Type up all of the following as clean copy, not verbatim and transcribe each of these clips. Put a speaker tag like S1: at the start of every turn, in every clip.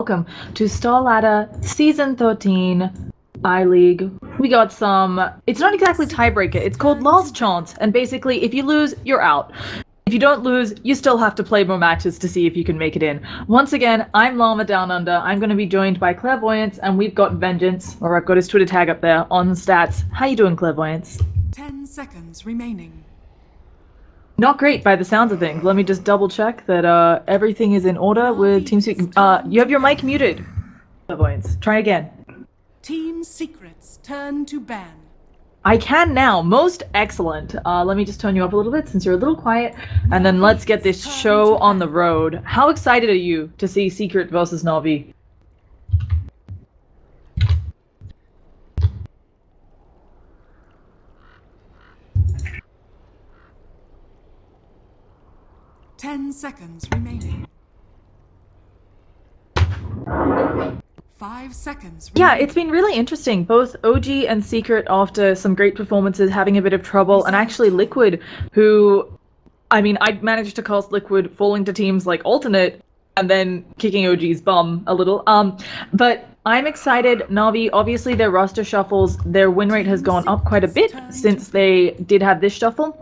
S1: Welcome to Starladder Season 13 I-League. We got some... It's not exactly tiebreaker, it's called Last Chance, and basically, if you lose, you're out. If you don't lose, you still have to play more matches to see if you can make it in. Once again, I'm Llama Down Under. I'm going to be joined by Clairvoyance, and we've got Vengeance, or I've got his Twitter tag up there, on stats. How you doing, Clairvoyance?
S2: 10 seconds remaining.
S1: Not great by the sounds of things. Let me just double check that everything is in order with TeamSpeak. You have your mic muted. Clairvoyance. Try again.
S2: Team Secrets turn to ban.
S1: I can now. Most excellent. Let me just turn you up a little bit since you're a little quiet, and then let's get this show on the road. How excited are you to see Secret versus NaVi?
S2: Ten seconds remaining. 5 seconds remaining.
S1: Yeah, it's been really interesting. Both OG and Secret, after some great performances, having a bit of trouble, and actually Liquid, who... I mean, I managed to cast Liquid falling to teams like Alternate, and then kicking OG's bum a little. But I'm excited. NaVi, obviously their roster shuffles, their win rate has gone up quite a bit since they did have this shuffle.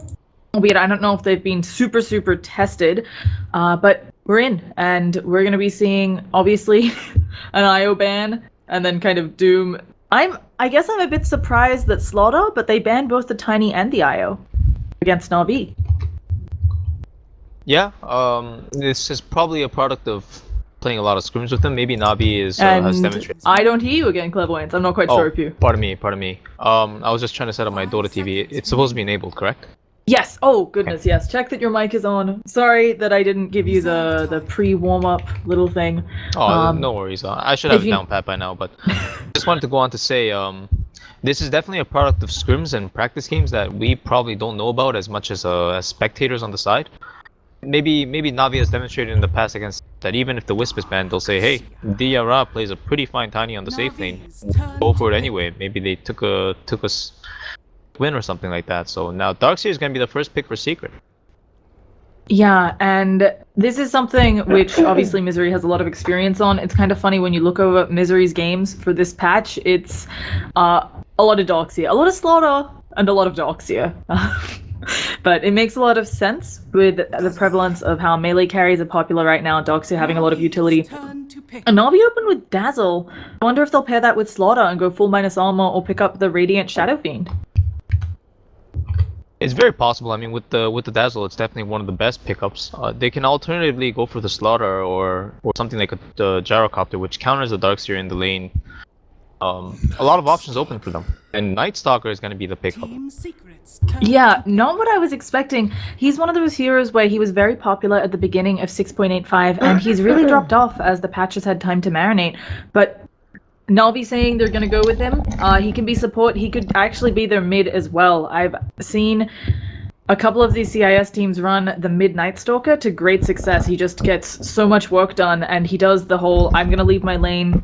S1: Albeit, I don't know if they've been super tested, but we're in, and we're going to be seeing, obviously, an IO ban, and then kind of Doom. I guess I'm a bit surprised that Slaughter, but they banned both the Tiny and the IO against NaVi.
S3: Yeah, this is probably a product of playing a lot of scrims with them. Maybe NaVi has demonstrated.
S1: I don't hear you again, Clairvoyance. I'm not quite sure if you...
S3: Pardon me. I was just trying to set up my Dota TV. It's supposed to be enabled, correct?
S1: Yes! Oh, goodness, yes. Check that your mic is on. Sorry that I didn't give you the pre-warm-up little thing.
S3: Oh, no worries. I should have it down pat by now, but just wanted to go on to say, this is definitely a product of scrims and practice games that we probably don't know about as much as spectators on the side. Maybe NaVi has demonstrated in the past against that even if the Wisp is banned, they'll say, hey, Diarra plays a pretty fine Tiny on the safe lane. Go for it anyway. Maybe they took a win or something like that. So now Darkseer is going to be the first pick for Secret.
S1: Yeah, and this is something which obviously Misery has a lot of experience on. It's kind of funny when you look over Misery's games for this patch. It's a lot of Darkseer, a lot of Slaughter, and a lot of Darkseer. But it makes a lot of sense with the prevalence of how melee carries are popular right now, Darkseer having a lot of utility. And NaVi open with Dazzle. I wonder if they'll pair that with Slaughter and go full minus armor or pick up the Radiant Shadow Fiend.
S3: It's very possible. I mean, with the Dazzle, it's definitely one of the best pickups. They can alternatively go for the Slaughter or something like the Gyrocopter, which counters the Darkseer in the lane. A lot of options open for them. And Night Stalker is going to be the pickup.
S1: Yeah, not what I was expecting. He's one of those heroes where he was very popular at the beginning of 6.85, and he's really dropped off as the patch has had time to marinate. But NaVi saying they're going to go with him. He can be support. He could actually be their mid as well. I've seen a couple of these CIS teams run the mid Night Stalker to great success. He just gets so much work done, and he does the whole, I'm going to leave my lane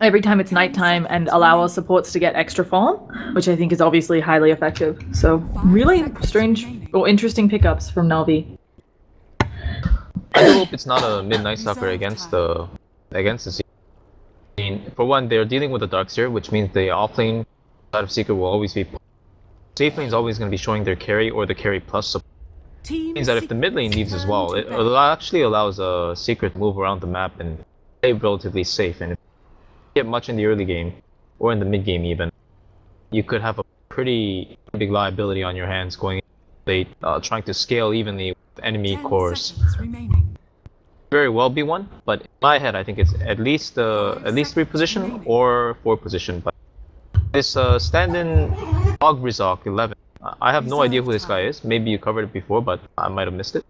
S1: every time it's nighttime and allow our supports to get extra farm, which I think is obviously highly effective. So really strange or interesting pickups from NaVi.
S3: I do hope it's not a mid Night Stalker against the scene. For one, they're dealing with the Darkseer, which means the offlane side of Secret will always be safe lane is always going to be showing their carry or the carry plus support. It means that if the mid lane leaves as well, it actually allows a Secret to move around the map and stay relatively safe. And if you get much in the early game or in the mid game even, you could have a pretty big liability on your hands going late, trying to scale evenly with enemy cores. Very well be one, but in my head I think it's at least 3 position or 4 position. But this stand-in Ogrizok 11, I have no idea who this guy is. Maybe you covered it before, but I might have missed it.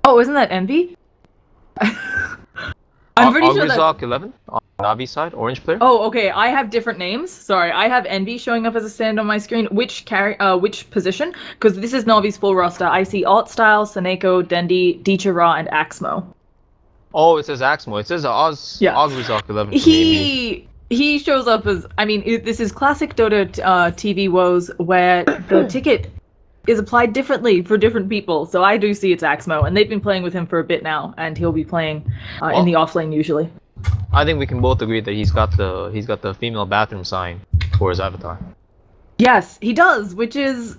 S1: Oh, isn't that Envy? I'm pretty sure that...
S3: Ogrizok 11 on NaVi side, orange player.
S1: Oh, okay. I have different names. Sorry, I have Envy showing up as a stand on my screen. Which position? Because this is NaVi's full roster. I see Artstyle, Saneko, Dendi, Dichara, and Axmo.
S3: Oh, it says Axmo. It says Ogrizok 11.
S1: He shows up as, I mean, this is classic Dota TV woes where the ticket is applied differently for different people. So I do see it's Axmo, and they've been playing with him for a bit now, and he'll be playing in the offlane usually.
S3: I think we can both agree that he's got the female bathroom sign for his avatar.
S1: Yes, he does, which is...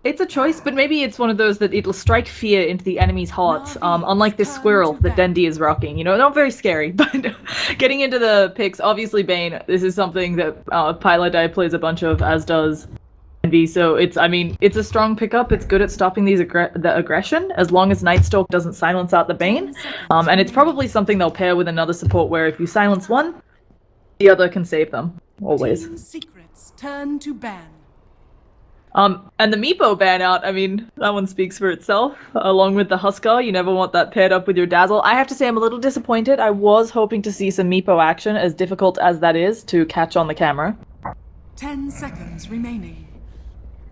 S1: It's a choice, but maybe it's one of those that it'll strike fear into the enemy's hearts, unlike this squirrel that Dendi is rocking. You know, not very scary, but getting into the picks, obviously Bane, this is something that Piladai plays a bunch of, as does NaVi, so it's a strong pickup. It's good at stopping the aggression, as long as Nightstalk doesn't silence out the Bane, and it's probably something they'll pair with another support where if you silence one, the other can save them, always.
S2: Team secrets turn to ban.
S1: And the Meepo ban out, I mean, that one speaks for itself. Along with the Huskar, you never want that paired up with your Dazzle. I have to say I'm a little disappointed. I was hoping to see some Meepo action, as difficult as that is to catch on the camera.
S2: 10 seconds remaining.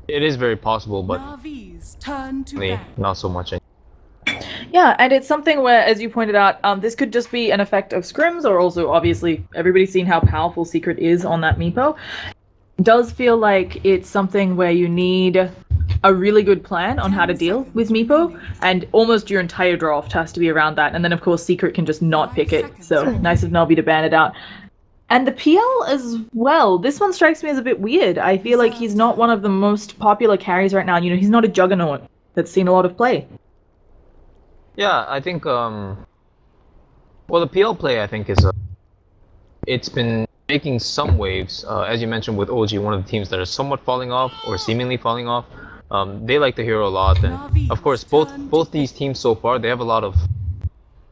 S3: It is very possible, but
S2: NaVi's turn to ban.
S3: not so much.
S1: Yeah, and it's something where, as you pointed out, this could just be an effect of scrims, or also, obviously, everybody's seen how powerful Secret is on that Meepo. Does feel like it's something where you need a really good plan on how to deal with Meepo, and almost your entire draft has to be around that, and then of course Secret can just not pick it, so nice of NaVi to ban it out. And the PL as well, this one strikes me as a bit weird. I feel like he's not one of the most popular carries right now, you know, he's not a juggernaut that's seen a lot of play.
S3: Yeah, I think, well, the PL play, I think, is, it's been making some waves, as you mentioned with OG, one of the teams that are somewhat falling off, or seemingly falling off. They like the hero a lot, and of course, both these teams so far, they have a lot of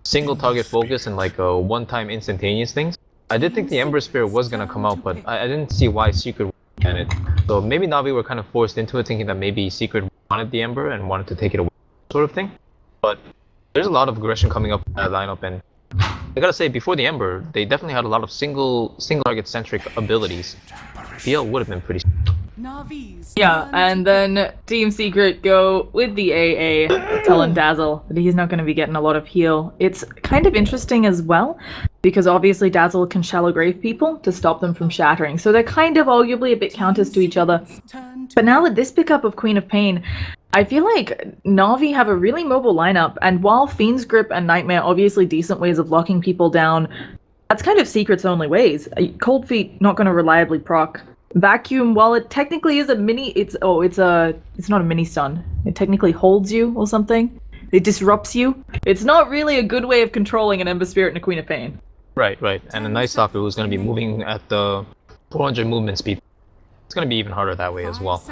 S3: single target focus and like one-time instantaneous things. I did think the Ember Spirit was gonna come out, but I didn't see why Secret wanted it. So maybe NaVi were kind of forced into it, thinking that maybe Secret wanted the Ember and wanted to take it away, sort of thing. But there's a lot of aggression coming up in that lineup, and I gotta say, before the Ember, they definitely had a lot of single target centric abilities. PL would have been pretty.
S1: Yeah, and then Team Secret go with the AA, telling Dazzle that he's not going to be getting a lot of heal. It's kind of interesting as well, because obviously Dazzle can shallow grave people to stop them from shattering, so they're kind of arguably a bit counters to each other. But now with this pickup of Queen of Pain, I feel like NaVi have a really mobile lineup, and while Fiend's Grip and Nightmare are obviously decent ways of locking people down, that's kind of Secret's only ways. Cold Feet not going to reliably proc. Vacuum, while it technically is a mini, it's not a mini stun. It technically holds you or something. It disrupts you. It's not really a good way of controlling an Ember Spirit and a Queen of Pain.
S3: Right. And a Night Stalker who's going to be moving at the 400 movement speed. It's going to be even harder that way as well.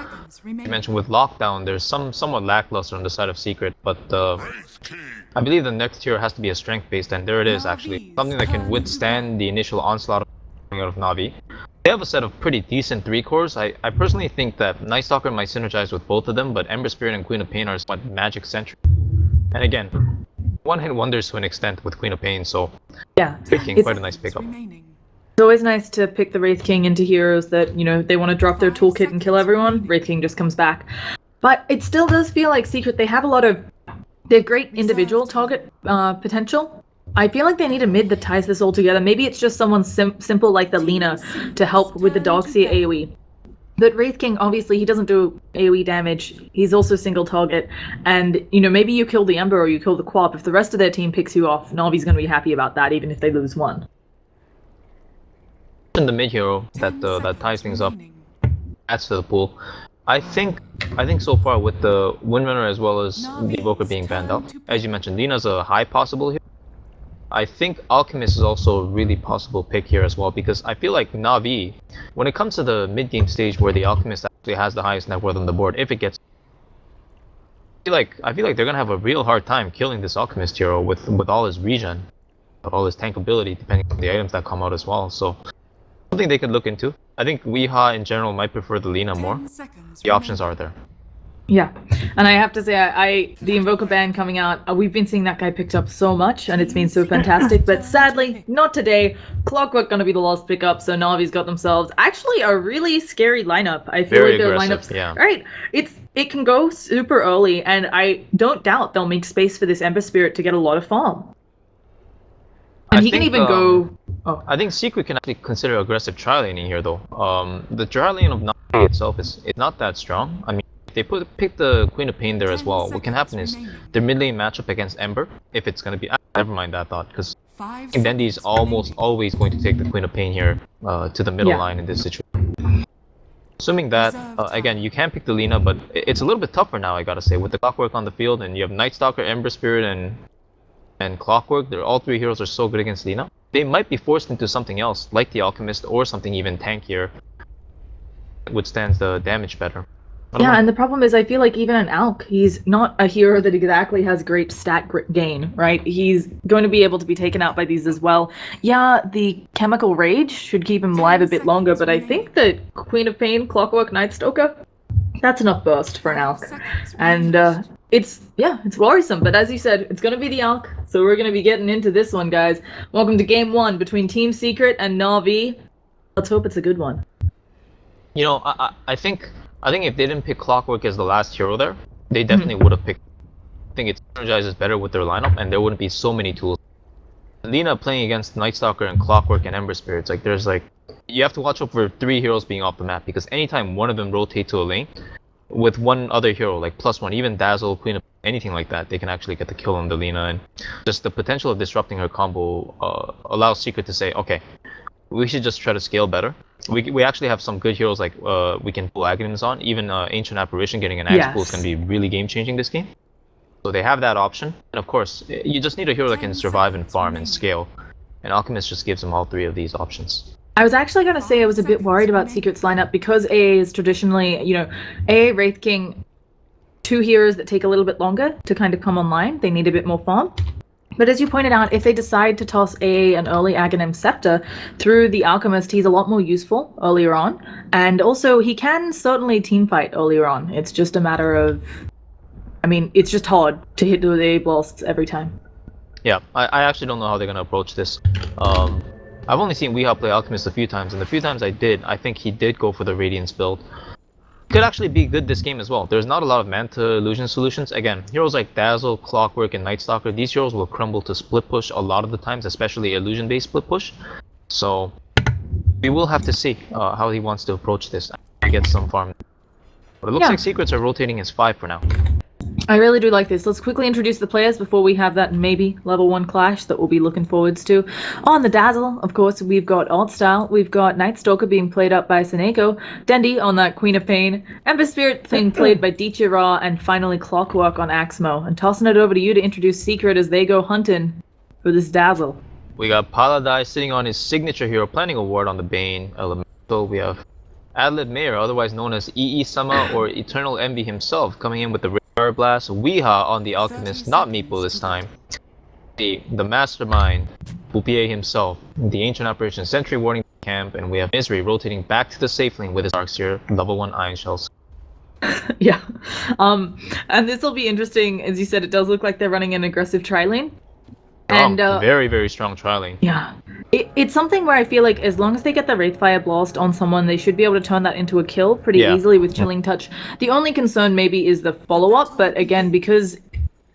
S3: You mentioned with Lockdown, there's somewhat lackluster on the side of Secret, but I believe the next tier has to be a strength-based, and there it is actually. Something that can withstand the initial onslaught coming out of NaVi. They have a set of pretty decent 3-cores. I personally think that Night Stalker might synergize with both of them, but Ember Spirit and Queen of Pain are somewhat magic-centric. And again, one-hit wonders to an extent with Queen of Pain, so
S1: yeah,
S3: picking quite a nice pickup.
S1: It's always nice to pick the Wraith King into heroes that, you know, they want to drop their toolkit and kill everyone. Wraith King just comes back. But it still does feel like Secret, they have a lot of... They have great individual target potential. I feel like they need a mid that ties this all together. Maybe it's just someone simple like the Lina to help with the Darkseer AoE. But Wraith King, obviously, he doesn't do AoE damage. He's also single target. And, you know, maybe you kill the Ember or you kill the Quap. If the rest of their team picks you off, NaVi's going to be happy about that, even if they lose one.
S3: The mid hero that ties things up, adds to the pool. I think so far with the Windrunner as well as the Evoker being banned out, as you mentioned, Lina's a high possible here. I think Alchemist is also a really possible pick here as well, because I feel like NaVi, when it comes to the mid game stage where the Alchemist actually has the highest net worth on the board, if it gets, I feel like they're gonna have a real hard time killing this Alchemist hero with all his regen, all his tank ability, depending on the items that come out as well. So something they could look into. I think Weeha in general might prefer the Lina more. The options are there.
S1: Yeah, and I have to say, the Invoker ban coming out, we've been seeing that guy picked up so much, and it's been so fantastic, but sadly, not today. Clockwork gonna be the last pickup, so Navi's got themselves actually a really scary lineup. I feel like their lineups,
S3: yeah.
S1: Right, it can go super early, and I don't doubt they'll make space for this Ember Spirit to get a lot of farm. And he can even go... Oh.
S3: I think Secret can actually consider aggressive tri-laning here, though. The tri-lane of Navi itself is not that strong. I mean, if they pick the Queen of Pain there as well, what can happen is their mid lane matchup against Ember, if it's going to be... never mind that thought, because
S2: 5
S3: think Dendi's
S2: seconds
S3: almost
S2: remaining.
S3: always going to take the Queen of Pain here to the middle
S1: Yeah.
S3: line in this situation. Assuming that, again, you can pick the Lina, but it's a little bit tougher now, I gotta say, with the Clockwork on the field, and you have Night Stalker, Ember Spirit, and Clockwork. All three heroes are so good against Lina. They might be forced into something else, like the Alchemist, or something even tankier, that withstands the damage better.
S1: Yeah, and the problem is I feel like even an Alk, he's not a hero that exactly has great stat gain, right? He's going to be able to be taken out by these as well. Yeah, the Chemical Rage should keep him alive a bit longer, but I think that Queen of Pain, Clockwork, Night Stalker, that's enough burst for an Alk. And it's worrisome, but as you said, it's going to be the Alk, so we're going to be getting into this one, guys. Welcome to Game 1 between Team Secret and NaVi. Let's hope it's a good one.
S3: You know, I think if they didn't pick Clockwork as the last hero there, they definitely would have picked. I think it synergizes better with their lineup, and there wouldn't be so many tools. Lina playing against Night Stalker and Clockwork and Ember Spirits, you have to watch out for 3 heroes being off the map, because anytime one of them rotate to a lane with one other hero, like +1, even Dazzle, Queen of anything like that, they can actually get the kill on the Lina, and just the potential of disrupting her combo allows Secret to say, okay, we should just try to scale better. We actually have some good heroes like we can pull Aghanims on. Even Ancient Apparition getting an Axe pull is going to be really game-changing this game. So they have that option. And of course, you just need a hero that can survive and farm and scale. And Alchemist just gives them all 3 of these options.
S1: I was actually going to say I was a bit worried about Secret's lineup because AA is traditionally, AA, Wraith King, 2 heroes that take a little bit longer to kind of come online. They need a bit more farm. But as you pointed out, if they decide to toss AA an early Aghanim Scepter through the Alchemist, he's a lot more useful earlier on. And also, he can certainly teamfight earlier on. It's just a matter of... it's just hard to hit the AA blasts every time.
S3: Yeah, I actually don't know how they're going to approach this. I've only seen Weehaw play Alchemist a few times, and the few times I think he did go for the Radiance build. Could actually be good this game as well. There's not a lot of Manta illusion solutions. Again, heroes like Dazzle, Clockwork, and Night Stalker, these heroes will crumble to split push a lot of the times, especially illusion-based split push. So we will have to see how he wants to approach this and get some farm. But it looks like Secrets are rotating as 5 for now.
S1: I really do like this. Let's quickly introduce the players before we have that maybe level 1 clash that we'll be looking forwards to. On the Dazzle, of course, we've got Alt Style, we've got Night Stalker being played up by Seneko, Dendi on that Queen of Pain, Ember Spirit being played by Dicha Ra, and finally Clockwork on Axmo. And tossing it over to you to introduce Secret as they go hunting for this Dazzle.
S3: We got Paladai sitting on his signature hero planning award on the Bane Elemental. We have Adlib Mayor, otherwise known as EE Sama or Eternal Envy himself, coming in with the Fire Blast. Weeha on the Alchemist, not Meeple this time. The mastermind, Boupier himself, the Ancient Apparition Sentry Warning Camp, and we have Misery rotating back to the safe lane with his Arcseer, level 1 Iron Shells.
S1: Yeah. And this will be interesting. As you said, it does look like they're running an aggressive tri-lane. And
S3: very, very strong tri-lane.
S1: Yeah. It's something where I feel like as long as they get the Wraithfire Blast on someone, they should be able to turn that into a kill pretty easily with Chilling Touch. The only concern maybe is the follow-up, but again, because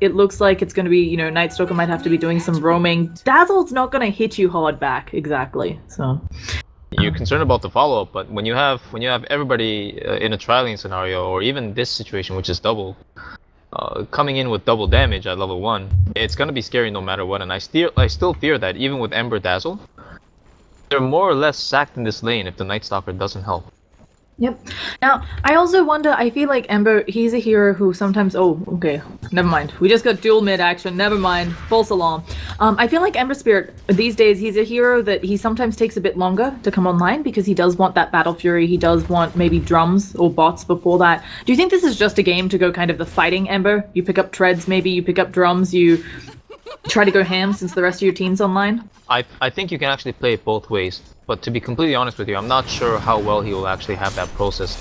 S1: it looks like it's going to be, Night Stalker might have to be doing some roaming, Dazzle's not going to hit you hard back, exactly, so...
S3: You're concerned about the follow-up, but when you have everybody in a tri-lane scenario, or even this situation, which is double, coming in with double damage at level 1, it's gonna be scary no matter what, and I still fear that even with Ember Dazzle, they're more or less sacked in this lane if the Night Stalker doesn't help.
S1: Yep. Now, I also wonder, I feel like Ember, he's a hero who sometimes... Oh, okay. Never mind. We just got dual mid action. Never mind. False alarm. I feel like Ember Spirit, these days, he's a hero that he sometimes takes a bit longer to come online because he does want that Battle Fury. He does want maybe drums or bots before that. Do you think this is just a game to go kind of the fighting Ember? You pick up treads, maybe you pick up drums, you try to go ham since the rest of your team's online?
S3: I think you can actually play it both ways. But to be completely honest with you, I'm not sure how well he will actually have that process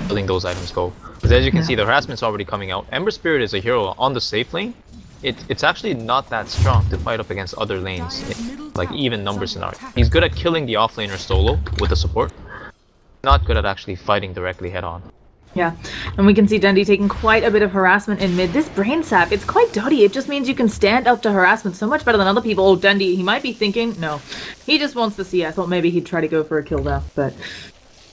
S3: letting those items go. Because as you can see, the harassment's already coming out. Ember Spirit is a hero on the safe lane. It's actually not that strong to fight up against other lanes, like even number scenario. He's good at killing the offlaner solo with the support. Not good at actually fighting directly head on.
S1: Yeah, and we can see Dendi taking quite a bit of harassment in mid. This brain sap, it's quite dirty. It just means you can stand up to harassment so much better than other people. Oh, Dendi, he might be thinking, no, he just wants to see. I thought maybe he'd try to go for a kill there, but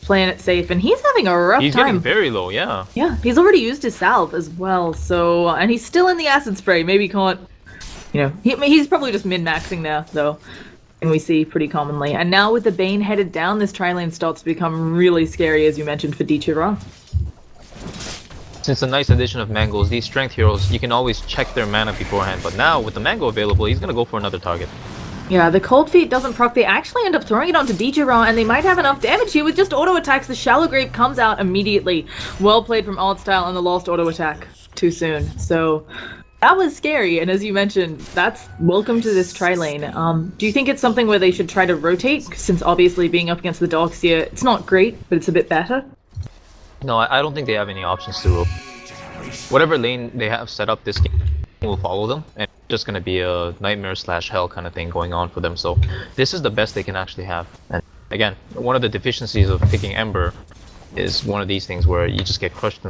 S1: playing it safe. And he's having a rough time.
S3: He's getting very low, yeah.
S1: Yeah, he's already used his salve as well, so, and he's still in the acid spray. Maybe can't you know, he's probably just min-maxing there, though. And we see pretty commonly. And now with the Bane headed down, this tri-lane starts to become really scary, as you mentioned, for Vincere.
S3: Since a nice addition of Mangos, these strength heroes, you can always check their mana beforehand, but now with the Mango available, he's gonna go for another target.
S1: Yeah, the Cold Feet doesn't proc, they actually end up throwing it onto Vincere, and they might have enough damage here with just auto attacks. The Shallow Grave comes out immediately. Well played from Oddstyle on the lost auto attack too soon. So that was scary, and as you mentioned, that's welcome to this tri-lane. Do you think it's something where they should try to rotate, since obviously being up against the Dogs here, it's not great, but it's a bit better?
S3: No, I don't think they have any options to roll. Whatever lane they have set up, this game will follow them, and it's just gonna be a nightmare slash hell kind of thing going on for them. So this is the best they can actually have. And again, one of the deficiencies of picking Ember is one of these things where you just get crushed.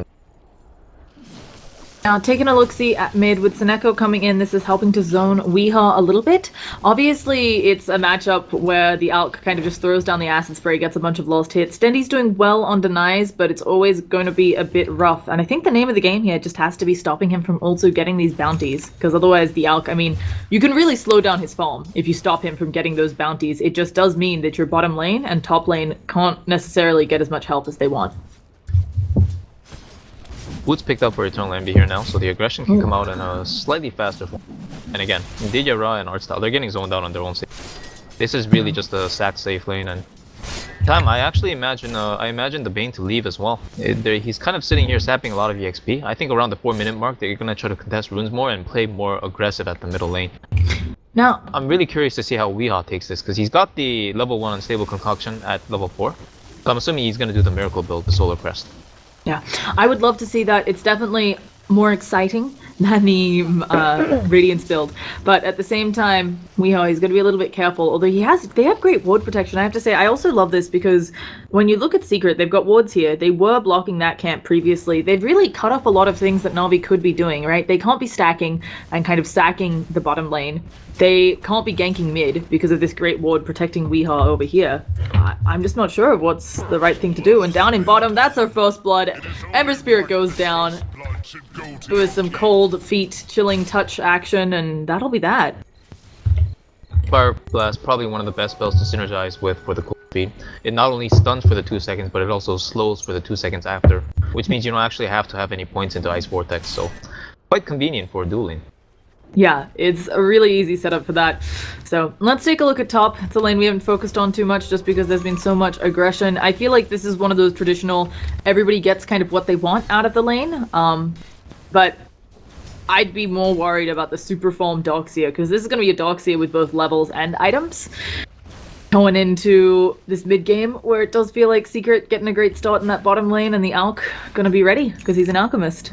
S1: Now, taking a look-see at mid, with Seneko coming in, this is helping to zone Weehaw a little bit. Obviously, it's a matchup where the Alk kind of just throws down the acid spray, gets a bunch of lost hits. Dendy's doing well on denies, but it's always going to be a bit rough. And I think the name of the game here just has to be stopping him from also getting these bounties, because otherwise the Alk, I mean, you can really slow down his farm if you stop him from getting those bounties. It just does mean that your bottom lane and top lane can't necessarily get as much help as they want.
S3: Woods picked up for Eternal Envy here now, so the aggression can come out in a slightly faster form. And again, Vincere and Artstyle, they're getting zoned out on their own save. This is really just a sack safe lane, and time I actually imagine the Bane to leave as well. He's kind of sitting here sapping a lot of EXP. I think around the 4-minute mark they're gonna try to contest runes more and play more aggressive at the middle lane.
S1: Now,
S3: I'm really curious to see how Weehaw takes this, because he's got the level 1 unstable concoction at level 4. So I'm assuming he's gonna do the miracle build, the Solar Crest.
S1: yeah, I would love to see that. It's definitely more exciting than the Radiance build, but at the same time, Weehaw is going to be a little bit careful. Although they have great ward protection. I have to say, I also love this because when you look at Secret, they've got wards here. They were blocking that camp previously. They've really cut off a lot of things that Na'Vi could be doing. Right? They can't be stacking and kind of sacking the bottom lane. They can't be ganking mid because of this great ward protecting Weehaw over here. I'm just not sure of what's the right thing to do. And down in bottom, that's our first blood. Ember Spirit goes down. With some cold feet, chilling touch action, and that'll be that.
S3: Fire Blast, probably one of the best spells to synergize with for the cold feet. It not only stuns for the 2 seconds, but it also slows for the 2 seconds after, which means you don't actually have to have any points into Ice Vortex, so quite convenient for dueling.
S1: Yeah, it's a really easy setup for that. So let's take a look at top. It's a lane we haven't focused on too much just because there's been so much aggression. I feel like this is one of those traditional, everybody gets kind of what they want out of the lane. But I'd be more worried about the super form Doxia, because this is going to be a Doxia with both levels and items. Going into this mid game where it does feel like Secret getting a great start in that bottom lane and the Alk going to be ready because he's an alchemist.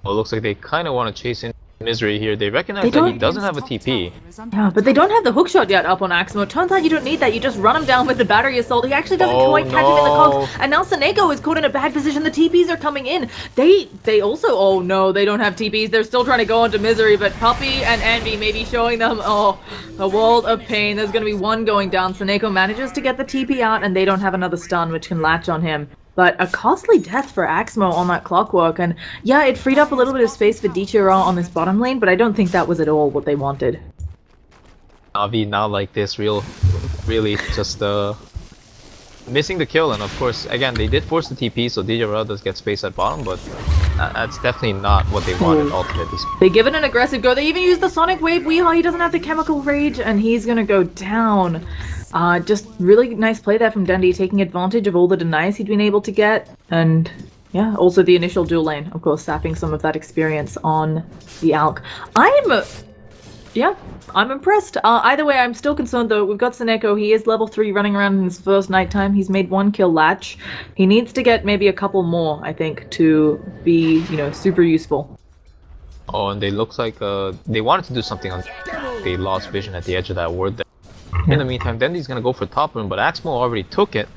S3: Well, it looks like they kind of want to chase in Misery here. They recognize that he doesn't have a TP.
S1: Yeah, but they don't have the hookshot yet up on Aximo. Turns out you don't need that. You just run him down with the battery assault. He actually doesn't quite catch him in the cogs. And now Seneko is caught in a bad position. The TPs are coming in. They also, oh no, they don't have TPs. They're still trying to go into Misery, but Puppy and Envy may be showing them, oh, a world of pain. There's going to be one going down. Seneko manages to get the TP out, and they don't have another stun, which can latch on him. But a costly death for Axmo on that clockwork, and yeah, it freed up a little bit of space for Vincere on this bottom lane, but I don't think that was at all what they wanted.
S3: NaVi now like this, really just missing the kill, and of course, again, they did force the TP, so Vincere does get space at bottom, but that's definitely not what they wanted ultimately.
S1: They give it an aggressive go. They even use the Sonic Wave. Weehaw, he doesn't have the Chemical Rage, and he's gonna go down. Just really nice play there from Dundee, taking advantage of all the denies he'd been able to get, and yeah, also the initial dual lane, of course, sapping some of that experience on the Alk. I'm impressed. Either way, I'm still concerned though. We've got Seneko. He is level 3 running around in his first nighttime. He's made 1 kill latch. He needs to get maybe a couple more, I think, to be, super useful.
S3: Oh, and they look like they wanted to do something on. They lost vision at the edge of that ward there. In the meantime, Dendy's gonna go for top rune, but Axmo already took it.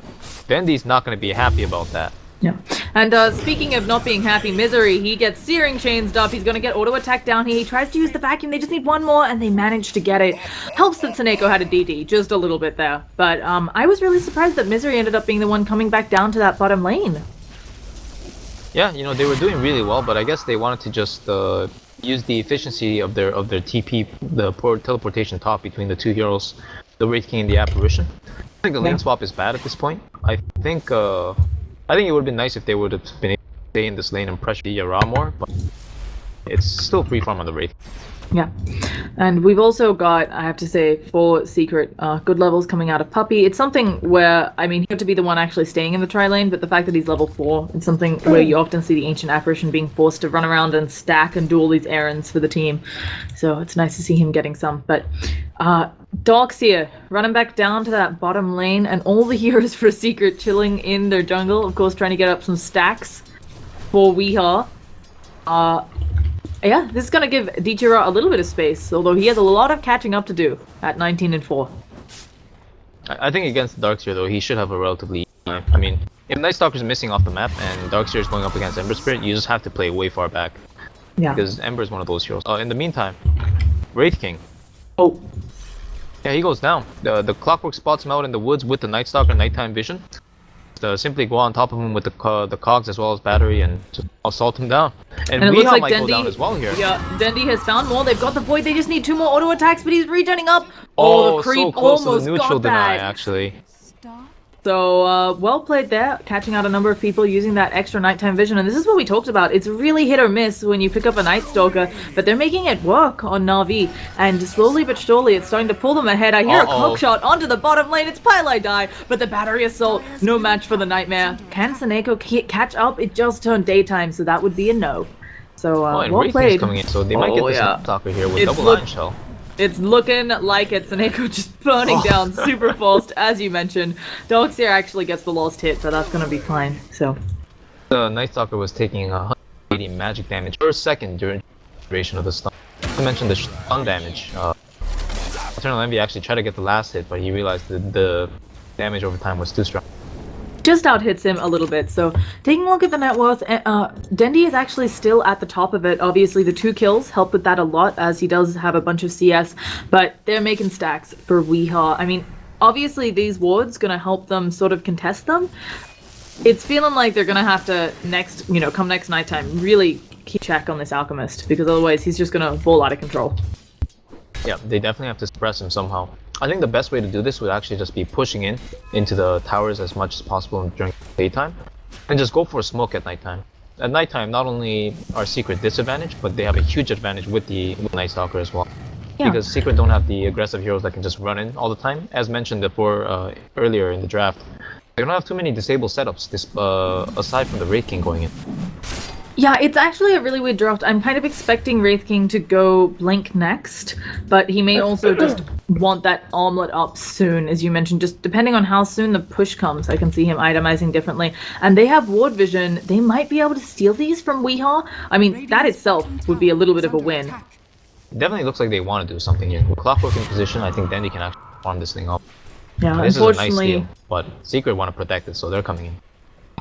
S3: Dendy's not gonna be happy about that.
S1: Yeah. And speaking of not being happy, Misery, he gets Searing Chains up. He's gonna get auto attack down here. He tries to use the vacuum. They just need one more, and they manage to get it. Helps that Seneko had a DD, just a little bit there. But I was really surprised that Misery ended up being the one coming back down to that bottom lane.
S3: Yeah, they were doing really well, but I guess they wanted to just use the efficiency of their TP, the teleportation top between the two heroes, the Wraith King and the Apparition. I think the lane swap is bad at this point. I think it would have been nice if they would have been able to stay in this lane and pressure the Ra more, but it's still free farm on the Wraith.
S1: Yeah, and we've also got, I have to say, for Secret, good levels coming out of Puppy. It's something where, I mean, he had to be the one actually staying in the tri-lane, but the fact that he's level 4, it's something where you often see the Ancient Apparition being forced to run around and stack and do all these errands for the team. So it's nice to see him getting some. But Darkseer running back down to that bottom lane, and all the heroes for Secret chilling in their jungle, of course trying to get up some stacks for Weehaw. Yeah, this is going to give Dichira a little bit of space, although he has a lot of catching up to do at 19 and 4.
S3: I think against Darkseer, though, he should have a relatively... I mean, if Night Stalker's missing off the map and Darkseer is going up against Ember Spirit, you just have to play way far back.
S1: Yeah.
S3: Because Ember is one of those heroes. In the meantime, Wraith King.
S1: Oh.
S3: Yeah, he goes down. The Clockwork spots him out in the woods with the Night Stalker Nighttime Vision. Simply go on top of him with the cogs as well as battery and just assault him down. And
S1: it looks like
S3: might
S1: Dendi,
S3: go down as well here.
S1: Yeah, Dendi has found more. They've got the Void. They just need 2 more auto attacks, but he's regenning up. Oh, the creep
S3: so close
S1: almost
S3: to the neutral
S1: got that.
S3: deny, actually.
S1: So, well played there, catching out a number of people using that extra nighttime vision, and this is what we talked about. It's really hit or miss when you pick up a Night Stalker, but they're making it work on NaVi, and slowly but surely it's starting to pull them ahead. I hear a hook shot onto the bottom lane, it's Pylai Die, but the battery assault, no match for the Nightmare. Can Seneko catch up? It just turned daytime, so that would be a no. So, well played.
S3: Coming in, so they might get the Stalker here with double Iron Shell.
S1: It's looking like it's Seneko just burning down super fast, as you mentioned. Darkseer actually gets the last hit, so that's gonna be fine. So
S3: the Night Stalker was taking 180 magic damage per second during the duration of the stun. Not to mention the stun damage. Eternal Envy actually tried to get the last hit, but he realized that the damage over time was too strong.
S1: Just out hits him a little bit. So taking a look at the net worth, Dendi is actually still at the top of it. Obviously the 2 kills help with that a lot, as he does have a bunch of CS, but they're making stacks for Weehaw. I mean, obviously these wards gonna help them sort of contest them. It's feeling like they're gonna have to come next nighttime, really keep check on this Alchemist, because otherwise he's just gonna ball out of control.
S3: Yeah, they definitely have to suppress him somehow. I think the best way to do this would actually just be pushing into the towers as much as possible during daytime, and just go for a smoke at nighttime. At nighttime, not only are Secret disadvantaged, but they have a huge advantage with the Night Stalker as well. Yeah. Because Secret don't have the aggressive heroes that can just run in all the time. As mentioned before earlier in the draft, they don't have too many disabled setups aside from the Wraith King going in.
S1: Yeah, it's actually a really weird draft. I'm kind of expecting Wraith King to go Blink next, but he may also just want that armlet up soon, as you mentioned, just depending on how soon the push comes. I can see him itemizing differently. And they have ward vision. They might be able to steal these from Weehaw. I mean, that itself would be a little bit of a win.
S3: It definitely looks like they want to do something here. With Clockwork in position, I think Dendi can actually farm this thing up.
S1: Yeah,
S3: this
S1: unfortunately,
S3: is a nice deal, but Secret want to protect it, so they're coming in.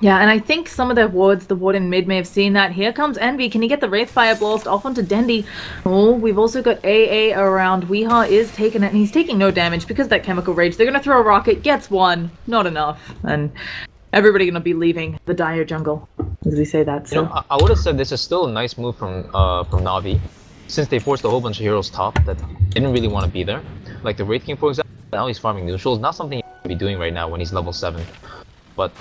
S1: Yeah, and I think some of their wards, the ward in mid may have seen that. Here comes Envy. Can he get the Wraithfire Blast off onto Dendi? Oh, we've also got AA around. Weehaw is taking it, and he's taking no damage because of that Chemical Rage. They're going to throw a rocket, gets 1, not enough. And everybody going to be leaving the dire jungle, as we say that. So.
S3: You know, I would have said this is still a nice move from NaVi, since they forced a whole bunch of heroes top that didn't really want to be there. Like the Wraith King, for example, now he's farming neutrals. Not something he should be doing right now when he's level 7. But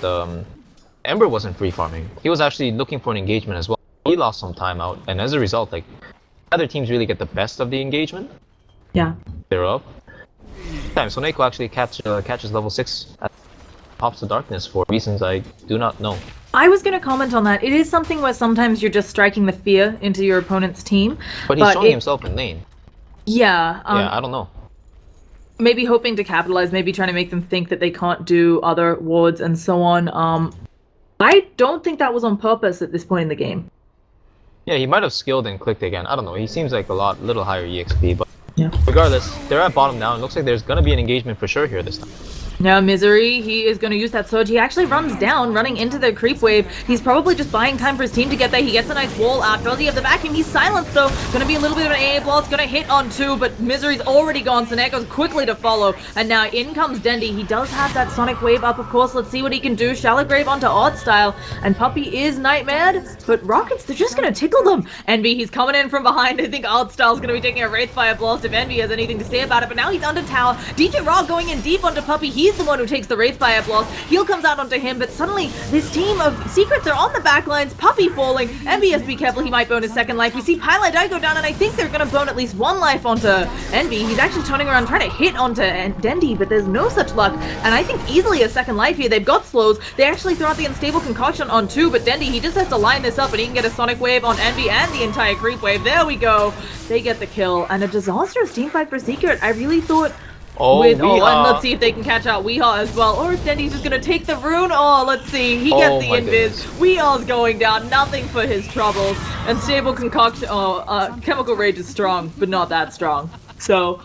S3: Ember wasn't free farming. He was actually looking for an engagement as well. He lost some time out, and as a result, like, other teams really get the best of the engagement.
S1: Yeah.
S3: They're up. Soneko actually catches level 6 at Pops of Darkness for reasons I do not know.
S1: I was going to comment on that. It is something where sometimes you're just striking the fear into your opponent's team.
S3: But he's showing himself in lane.
S1: Yeah.
S3: Yeah, I don't know.
S1: Maybe hoping to capitalize, maybe trying to make them think that they can't do other wards and so on. I don't think that was on purpose at this point in the game.
S3: Yeah, he might have skilled and clicked again. I don't know. He seems like little higher EXP, but
S1: yeah.
S3: Regardless, they're at bottom now. It looks like there's gonna be an engagement for sure here this time.
S1: Now Misery, he is going to use that surge. He actually runs down, running into the creep wave. He's probably just buying time for his team to get there. He gets a nice wall out. Does he have the vacuum? He's silenced though. Going to be a little bit of an AA blast. Going to hit on 2, but Misery's already gone. Soneko's quickly to follow. And now in comes Dendi. He does have that sonic wave up, of course. Let's see what he can do. Shallow Grave onto Odd Style. And Puppy is Nightmare, but Rockets, they're just going to tickle them. Envy, he's coming in from behind. I think Odd Style's going to be taking a Wraithfire blast if Envy has anything to say about it. But now he's under tower. DJ Raw going in deep onto Puppy. He's the one who takes the Wraithfire blast. Heal comes out onto him, but suddenly this team of Secrets are on the back lines. Puppy falling. Envy has to be careful. He might burn his second life. We see Pylai go down, and I think they're going to burn at least 1 life onto Envy. He's actually turning around, trying to hit onto Dendi, but there's no such luck. And I think easily a second life here. They've got slows. They actually throw out the Unstable Concoction on 2, but Dendi, he just has to line this up, and he can get a Sonic Wave on Envy and the entire Creep Wave. There we go. They get the kill, and a disastrous team fight for Secret. I really thought... and let's see if they can catch out Weehaw as well, or if Dendi's just gonna take the rune. Oh, let's see, he gets the invis. Weehaw's going down, nothing for his troubles. And Stable Concoction, Chemical Rage is strong, but not that strong. So,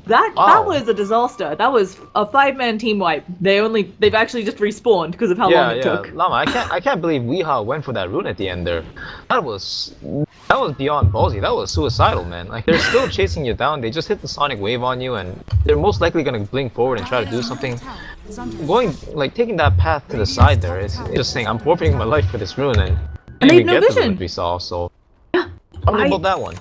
S1: that was a disaster. That was a 5-man team wipe. They've actually just respawned because of how long it took.
S3: Llama, I can't believe Weehaw went for that rune at the end there. That was beyond ballsy. That was suicidal, man. Like, they're still chasing you down. They just hit the sonic wave on you, and they're most likely gonna blink forward and try to do something. Taking that path to the side there is just saying, I'm forfeiting my life for this rune, and
S1: they
S3: we
S1: have no
S3: get
S1: vision.
S3: the rune we saw. So, I don't know about that one.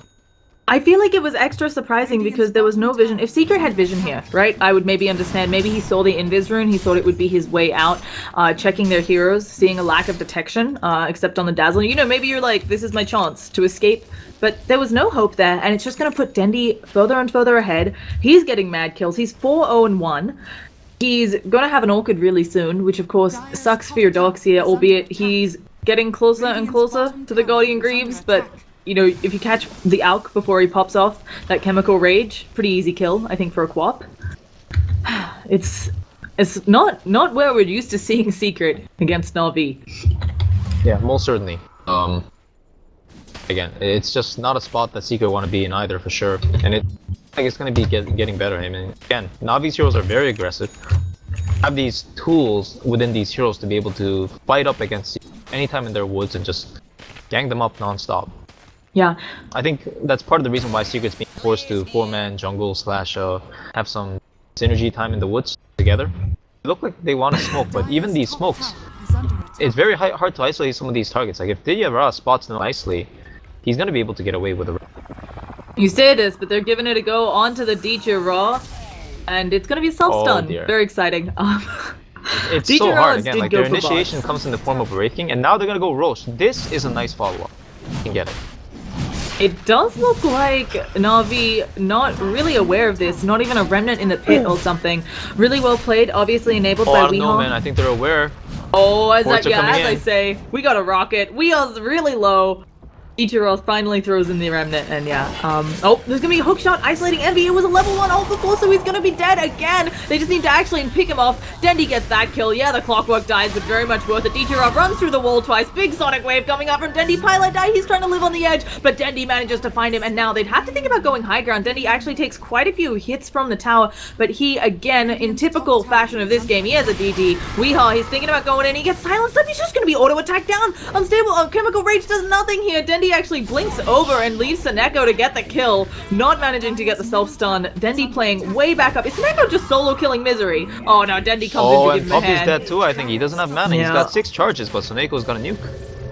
S1: I feel like it was extra surprising because there was no vision. If Secret had vision here, right, I would maybe understand. Maybe he saw the invis rune, he thought it would be his way out, checking their heroes, seeing a lack of detection, except on the Dazzle. You know, maybe you're like, this is my chance to escape. But there was no hope there, and it's just going to put Dendi further and further ahead. He's getting mad kills. He's 4-0-1. He's going to have an Orchid really soon, which of course sucks for your dogs here, albeit he's getting closer and closer to the Guardian Greaves, but... You know, if you catch the Alk before he pops off that Chemical Rage, pretty easy kill, I think, for a Quap. It's not where we're used to seeing Secret against NaVi.
S3: Yeah, most certainly. Again, it's just not a spot that Secret want to be in either, for sure. And it's going to be getting better. I mean, again, NaVi's heroes are very aggressive. Have these tools within these heroes to be able to fight up against Secret anytime in their woods and just gang them up non-stop.
S1: Yeah.
S3: I think that's part of the reason why Secret's being forced to 4-man jungle / have some synergy time in the woods together. They look like they want to smoke, but even these smokes, it's very hard to isolate some of these targets. Like if Didyavara spots them nicely, he's going to be able to get away with it.
S1: You say this, but they're giving it a go onto the DJ Raw, and it's going to be self-stun. Very exciting.
S3: It's so hard, again, like their initiation comes in the form of a Wraith King, and now they're going to go Roche. This is a nice follow-up. You can get it.
S1: It does look like NaVi not really aware of this, not even a remnant in the pit or something. Really well played, obviously enabled by Weehaw.
S3: I don't know, man. I think they're aware.
S1: Oh, as I say, we got a rocket. Weeha's really low. Ichiro finally throws in the remnant, and there's gonna be a hook shot isolating Envy. It was a level 1 ult before, so he's gonna be dead again. They just need to actually pick him off. Dendi gets that kill. Yeah, the clockwork dies, but very much worth it. Ichiro runs through the wall twice. Big sonic wave coming up from Dendi. Pilot die. He's trying to live on the edge, but Dendi manages to find him, and now they'd have to think about going high ground. Dendi actually takes quite a few hits from the tower, but he, again, in typical fashion of this game, he has a DD. Weehaw, he's thinking about going in. He gets silenced up. He's just gonna be auto-attacked down. Unstable. Chemical Rage does nothing here. Dendi actually blinks over and leaves Soneko to get the kill, not managing to get the self-stun. Dendi playing way back up. Is Soneko just solo killing Misery? Oh no, Dendi comes in to give him a hand.
S3: Puppy's dead too, I think. He doesn't have mana. He's got 6 charges, but Soneko's got a nuke.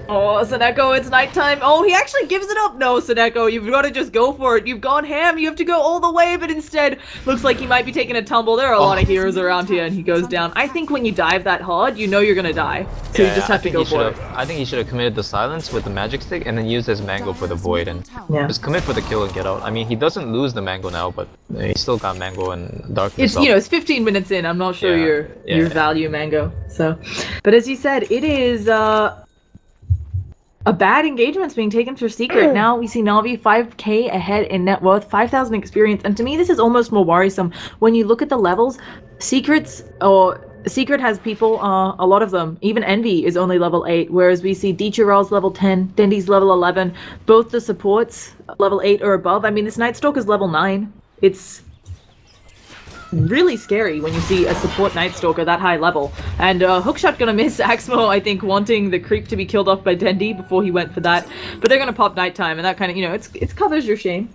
S1: Oh, Soneko, it's nighttime. Oh, he actually gives it up. No, Soneko, you've got to just go for it. You've gone ham. You have to go all the way, but instead, looks like he might be taking a tumble. There are a lot of heroes around here, and he goes down. I think when you dive that hard, you know you're going to die. So you just have to go for it.
S3: I think he should have committed the silence with the magic stick and then used his mango for the void and just commit for the kill and get out. I mean, he doesn't lose the mango now, but he's still got mango and darkness.
S1: It's, it's 15 minutes in. I'm not sure your value mango. So, but as you said, it is, a bad engagement's being taken for Secret. Now we see NaVi 5k ahead in net worth, 5,000 experience, and to me this is almost more worrisome. When you look at the levels, Secret has people, a lot of them. Even Envy is only level 8, whereas we see Dichiral's level 10, Dendi's level 11. Both the supports level 8 or above. I mean, this Nightstalker's level 9. It's really scary when you see a support Night Stalker that high level. And Hookshot gonna miss Axmo, I think, wanting the creep to be killed off by Dendi before he went for that. But they're gonna pop Nighttime, and that kind of, you know, it covers your shame.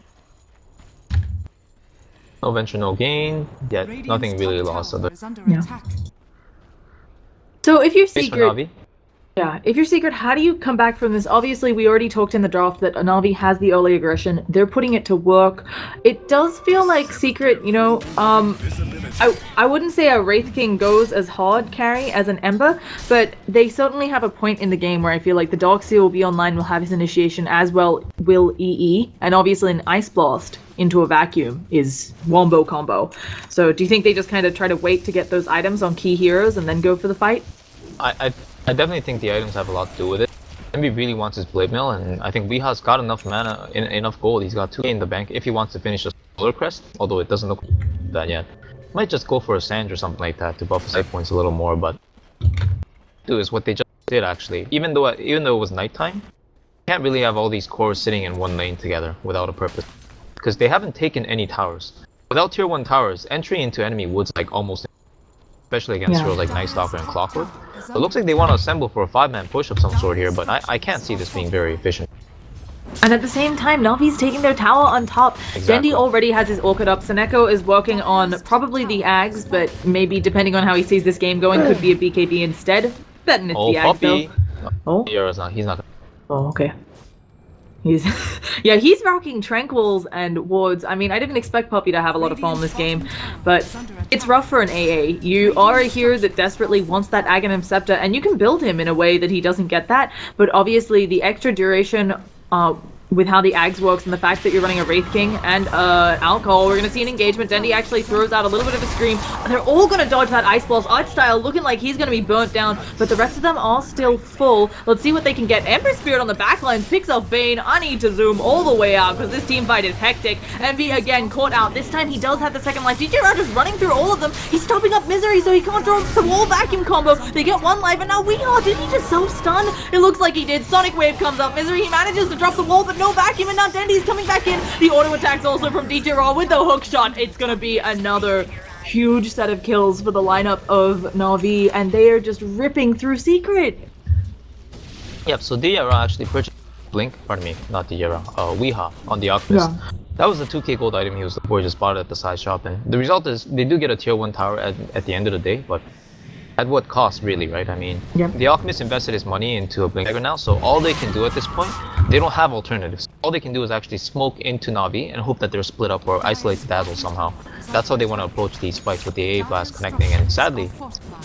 S3: No venture, no gain. Yet nothing really lost. So
S1: So if you're
S3: for
S1: Secret,
S3: NaVi.
S1: yeah, if you're Secret, how do you come back from this? Obviously, we already talked in the draft that NaVi has the early aggression. They're putting it to work. It does feel like Secret, you know, I wouldn't say a Wraith King goes as hard carry as an Ember, but they certainly have a point in the game where I feel like the Darkseer will be online, will have his initiation, as well will EE, and obviously an Ice Blast into a vacuum is wombo combo. So do you think they just kind of try to wait to get those items on key heroes and then go for the fight?
S3: I definitely think the items have a lot to do with it. NaVi really wants his Blade Mail, and I think Weeha's got enough mana, enough gold. He's got 2k in the bank if he wants to finish a Solar Crest, although it doesn't look like that yet. Might just go for a Sand or something like that to buff his side points a little more, but do is what they just did actually. Even though it was nighttime, you can't really have all these cores sitting in one lane together without a purpose. Because they haven't taken any towers. Without tier 1 towers, entry into enemy woods like almost, especially against heroes like Night Stalker and Clockwork. It looks like they want to assemble for a 5-man push of some sort here, but I can't see this being very efficient.
S1: And at the same time, Navi's taking their tower on top.
S3: Exactly.
S1: Dendi already has his Orchid up. Seneko is working on probably the Ags, but maybe depending on how he sees this game going, could be a BKB instead. Betting it's the Ags
S3: Puppy.
S1: though. Oh,
S3: He's not.
S1: oh, okay. He's yeah, he's rocking Tranquils and Wards. I mean, I didn't expect Puppy to have a lot of fun this game, but it's rough for an AA. You are a hero that desperately wants that Aghanim Scepter, and you can build him in a way that he doesn't get that, but obviously the extra duration with how the Ags works and the fact that you're running a Wraith King and Alcohol, we're going to see an engagement. Dendi actually throws out a little bit of a scream. They're all going to dodge that Ice Blast. Archstyle looking like he's going to be burnt down, but the rest of them are still full. Let's see what they can get. Ember Spirit on the backline picks up Bane. I need to zoom all the way out because this team fight is hectic. Envy again caught out. This time he does have the second life. DJ Rogers running through all of them. He's stopping up Misery so he can't throw the wall vacuum combo. They get 1 life, and now did he just self-stun? It looks like he did. Sonic Wave comes up. Misery, he manages to drop the wall, but no vacuum, and now Dendi's coming back in. The auto attacks also from DJ Raw with the hook shot. It's gonna be another huge set of kills for the lineup of NaVi, and they are just ripping through Secret.
S3: Yep, so Diarra actually purchased Blink, pardon me, not Diarra, Weeha on the Alchemist.
S1: Yeah.
S3: That was the 2k gold item he was looking for, just bought it at the side shop, and the result is they do get a tier 1 tower at the end of the day, but at what cost, really, right? I mean,
S1: Yep.
S3: The Alchemist invested his money into a Blink Dagger now, so all they can do at this point, they don't have alternatives. All they can do is actually smoke into NaVi and hope that they're split up or isolate the Dazzle somehow. That's how they want to approach these fights, with the AA Blast connecting, and sadly,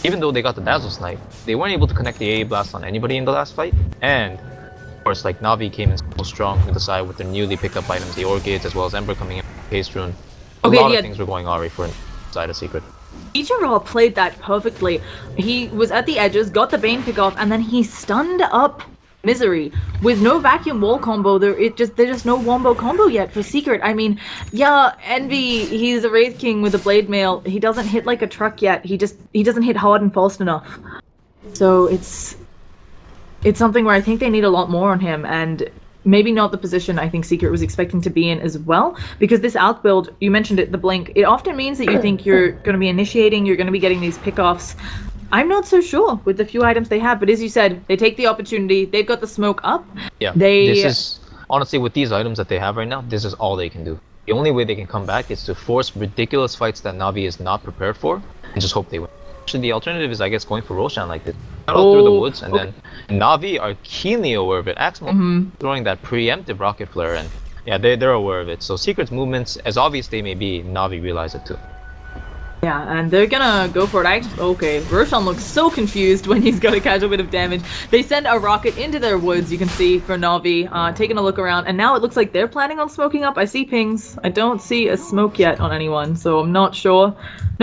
S3: even though they got the Dazzle Snipe, they weren't able to connect the AA Blast on anybody in the last fight, and of course, like, NaVi came in so strong with the side with their newly picked up items, the Orchids, as well as Ember coming in, Haste Rune. A lot of things were going already for inside of Secret.
S1: Ichiro played that perfectly. He was at the edges, got the Bane pick off, and then he stunned up Misery. With no vacuum wall combo, there's just no wombo combo yet for Secret. I mean, yeah, Envy, he's a Wraith King with a Blade Mail. He doesn't hit like a truck yet. He doesn't hit hard and fast enough. So it's something where I think they need a lot more on him, and maybe not the position I think Secret was expecting to be in as well, because this Alch build, you mentioned it, the Blink, it often means that you think you're going to be initiating, you're going to be getting these pickoffs. I'm not so sure with the few items they have, but as you said, they take the opportunity, they've got the smoke up.
S3: Yeah, this is, honestly, with these items that they have right now, this is all they can do. The only way they can come back is to force ridiculous fights that NaVi is not prepared for, and just hope they win. Actually, the alternative is, I guess, going for Roshan like this. Out through the woods, and then NaVi are keenly aware of it. Axmo throwing that preemptive rocket flare, and yeah, they're aware of it. So Secret's movements, as obvious they may be, NaVi realize it too.
S1: Yeah, and they're gonna go for it. Okay, Roshan looks so confused when he's got a casual bit of damage. They send a rocket into their woods, you can see, for NaVi, taking a look around, and now it looks like they're planning on smoking up. I see pings. I don't see a smoke yet on anyone, so I'm not sure.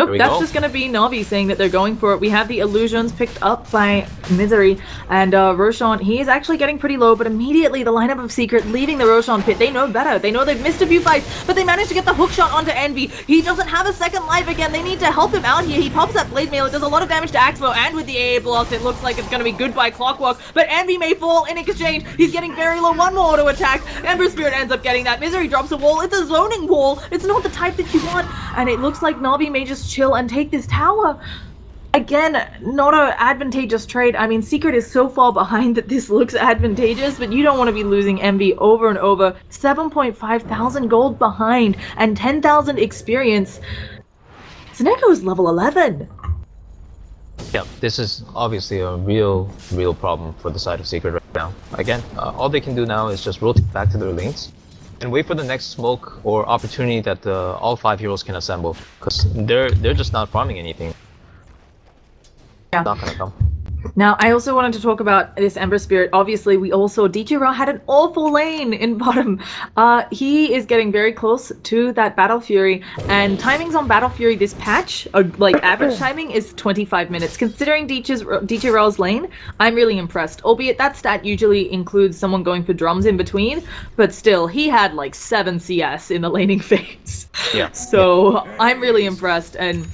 S1: Nope, that's just going to be NaVi saying that they're going for it. We have the illusions picked up by Misery, and Roshan, he is actually getting pretty low, but immediately the lineup of Secret leaving the Roshan pit. They know better. They know they've missed a few fights, but they managed to get the hook shot onto NaVi. He doesn't have a second life again. They need to help him out here. He pops that blade mail. It does a lot of damage to Axmo, and with the AA blast, it looks like it's going to be goodbye clockwork, but NaVi may fall in exchange. He's getting very low. One more auto attack. Ember Spirit ends up getting that. Misery drops a wall. It's a zoning wall. It's not the type that you want, and it looks like NaVi may just chill and take this tower. Again, not an advantageous trade. I mean, Secret is so far behind that this looks advantageous, but you don't want to be losing MB over and over. 7.5 thousand gold behind and 10,000 experience. Seneko is level 11.
S3: Yeah, this is obviously a real problem for the side of Secret right now. Again, all they can do now is just rotate back to their lanes and wait for the next smoke or opportunity that all 5 heroes can assemble, because they're just not farming anything.
S1: Yeah.
S3: Not gonna come.
S1: Now, I also wanted to talk about this Ember Spirit. Obviously, we all saw Ra had an awful lane in bottom. He is getting very close to that Battle Fury, and timings on Battle Fury this patch, like average timing, is 25 minutes. Considering Ra's lane, I'm really impressed. Albeit that stat usually includes someone going for drums in between, but still, he had like 7 CS in the laning phase.
S3: Yeah.
S1: So, I'm really impressed, and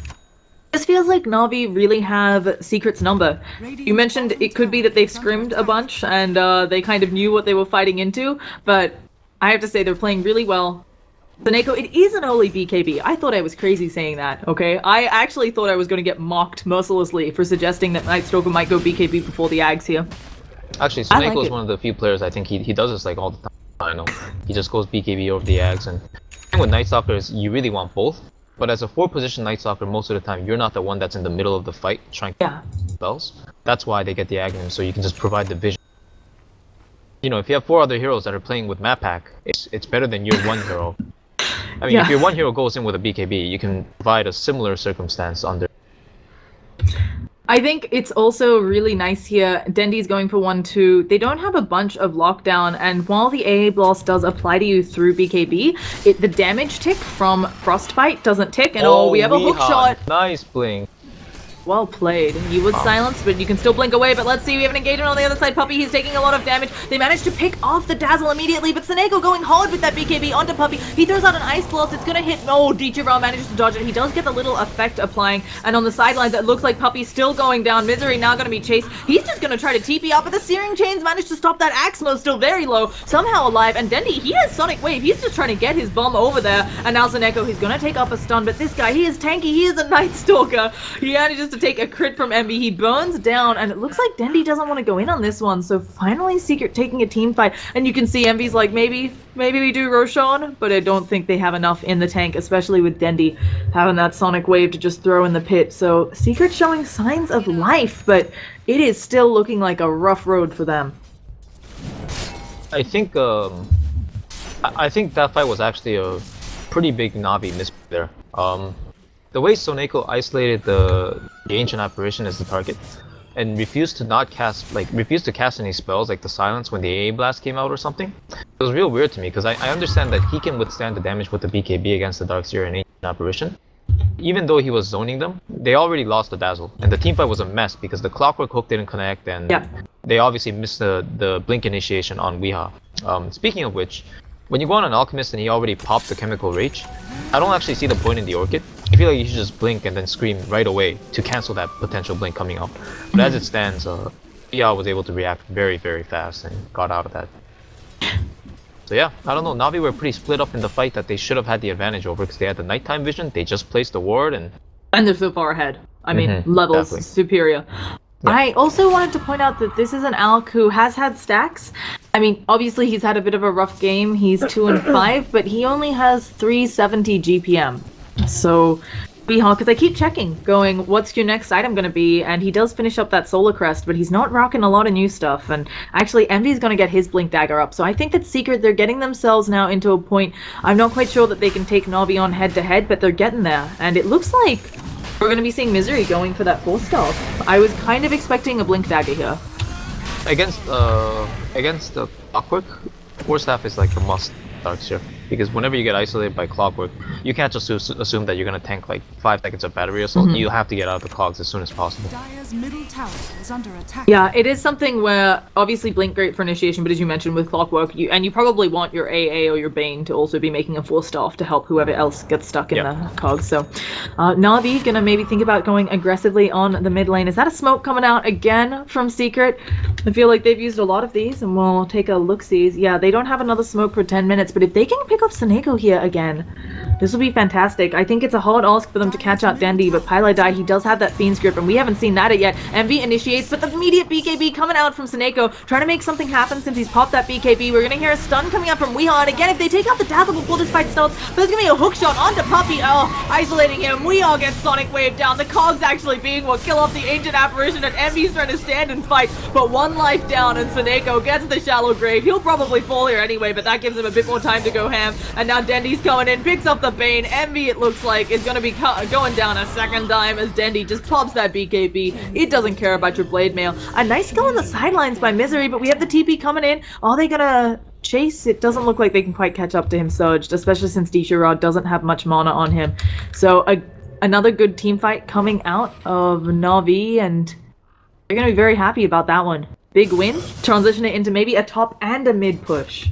S1: this feels like NaVi really have Secret's number. You mentioned it could be that they've scrimmed a bunch and they kind of knew what they were fighting into, but I have to say they're playing really well. Seneko, it isn't only BKB. I thought I was crazy saying that, okay? I actually thought I was going to get mocked mercilessly for suggesting that Night Stalker might go BKB before the Ags here.
S3: Actually, Seneko is one of the few players I think he does this like all the time. I know. He just goes BKB over the Ags, and the thing with Night Stalker is you really want both. But as a 4-position Night Stalker, most of the time, you're not the one that's in the middle of the fight trying to get spells. That's why they get the Aghanim, so you can just provide the vision. You know, if you have 4 other heroes that are playing with map pack, it's better than your one hero. I mean, if your one hero goes in with a BKB, you can provide a similar circumstance under.
S1: I think it's also really nice here. Dendy's going for 1-2. They don't have a bunch of lockdown, and while the AA blast does apply to you through BKB, the damage tick from Frostbite doesn't tick, and we have a hook shot.
S3: Nice blink.
S1: Well played. You would silence, but you can still blink away. But let's see, we have an engagement on the other side. Puppy, he's taking a lot of damage. They managed to pick off the Dazzle immediately, but Seneko going hard with that BKB onto Puppy. He throws out an Ice Blast. It's gonna hit. Oh, Ra manages to dodge it. He does get the little effect applying, and on the sidelines, it looks like Puppy's still going down. Misery now gonna be chased. He's just gonna try to TP up, but the Searing Chains managed to stop that. Axmo still very low, somehow alive, and Dendy, he has Sonic Wave. He's just trying to get his bomb over there, and now Seneko, he's gonna take up a stun, but this guy, he is tanky. He is a Night Stalker. He manages to take a crit from MB. He burns down, and it looks like Dendy doesn't want to go in on this one, so finally Secret taking a team fight, and you can see MB's like, maybe we do Roshan, but I don't think they have enough in the tank, especially with Dendy having that Sonic Wave to just throw in the pit. So Secret showing signs of life, but it is still looking like a rough road for them.
S3: I think that fight was actually a pretty big NaVi miss there. The way Seneko isolated the Ancient Apparition as the target, and refused to cast any spells like the Silence when the AA Blast came out or something, it was real weird to me, because I understand that he can withstand the damage with the BKB against the Darkseer and Ancient Apparition. Even though he was zoning them, they already lost the Dazzle, and the teamfight was a mess because the Clockwork Hook didn't connect, and they obviously missed the Blink initiation on Weeha. Speaking of which, when you go on an Alchemist and he already popped the Chemical Rage, I don't actually see the point in the Orchid. I feel like you should just blink and then scream right away to cancel that potential blink coming out. But as it stands, Weeha was able to react very, very fast and got out of that. So yeah, I don't know, NaVi were pretty split up in the fight that they should have had the advantage over, because they had the nighttime vision, they just placed the ward, and
S1: they're so far ahead. I mean, levels
S3: definitely
S1: superior. Yeah. I also wanted to point out that this is an Alc who has had stacks. I mean, obviously he's had a bit of a rough game. He's 2-5, but he only has 370 GPM. So, because I keep checking, going, what's your next item going to be? And he does finish up that Solar Crest, but he's not rocking a lot of new stuff. And actually, Envy's going to get his Blink Dagger up. So I think that Secret, they're getting themselves now into a point. I'm not quite sure that they can take NaVi on head-to-head, but they're getting there. And it looks like we're going to be seeing Misery going for that 4-star. I was kind of expecting a Blink Dagger here.
S3: Against the Clockwork, 4-staff is like the must Darkseer. because whenever you get isolated by Clockwork, you can't just assume that you're gonna tank like 5 seconds of battery assault. You have to get out of the cogs as soon as possible.
S2: Dire's middle tower is under attack.
S1: Yeah, it is something where obviously Blink great for initiation, but as you mentioned with Clockwork, you probably want your AA or your Bane to also be making a full staff to help whoever else gets stuck in the cogs. So NaVi gonna maybe think about going aggressively on the mid lane. Is that a smoke coming out again from Secret? I feel like they've used a lot of these, and we'll take a look-sees. Yeah, they don't have another smoke for 10 minutes, but if they can pick up Seneko here again, this will be fantastic. I think it's a hard ask for them to catch out Dendi, but Pylai, he does have that Fiend's Grip, and we haven't seen that yet. Envy initiates, but the immediate BKB coming out from Seneko, trying to make something happen since he's popped that BKB. We're gonna hear a stun coming out from Weehaw, and again, if they take out the Dazzle before this fight starts, but there's gonna be a hook shot onto Puppy. Oh, isolating him. Weehaw gets Sonic Wave down. The cogs actually being what kill off the Ancient Apparition, and Envy's trying to stand and fight, but one life down, and Seneko gets the shallow grave. He'll probably fall here anyway, but that gives him a bit more time to go ham, and now Dendi's coming in, picks up the Bane. Envy, it looks like, is gonna be going down a second time as Dendi just pops that BKB. It doesn't care about your blade mail. A nice kill on the sidelines by Misery, but we have the TP coming in. Are they gonna chase? It doesn't look like they can quite catch up to him surged, especially since Dishira doesn't have much mana on him. So another good team fight coming out of NaVi, and they're gonna be very happy about that one. Big win, transition it into maybe a top and a mid push.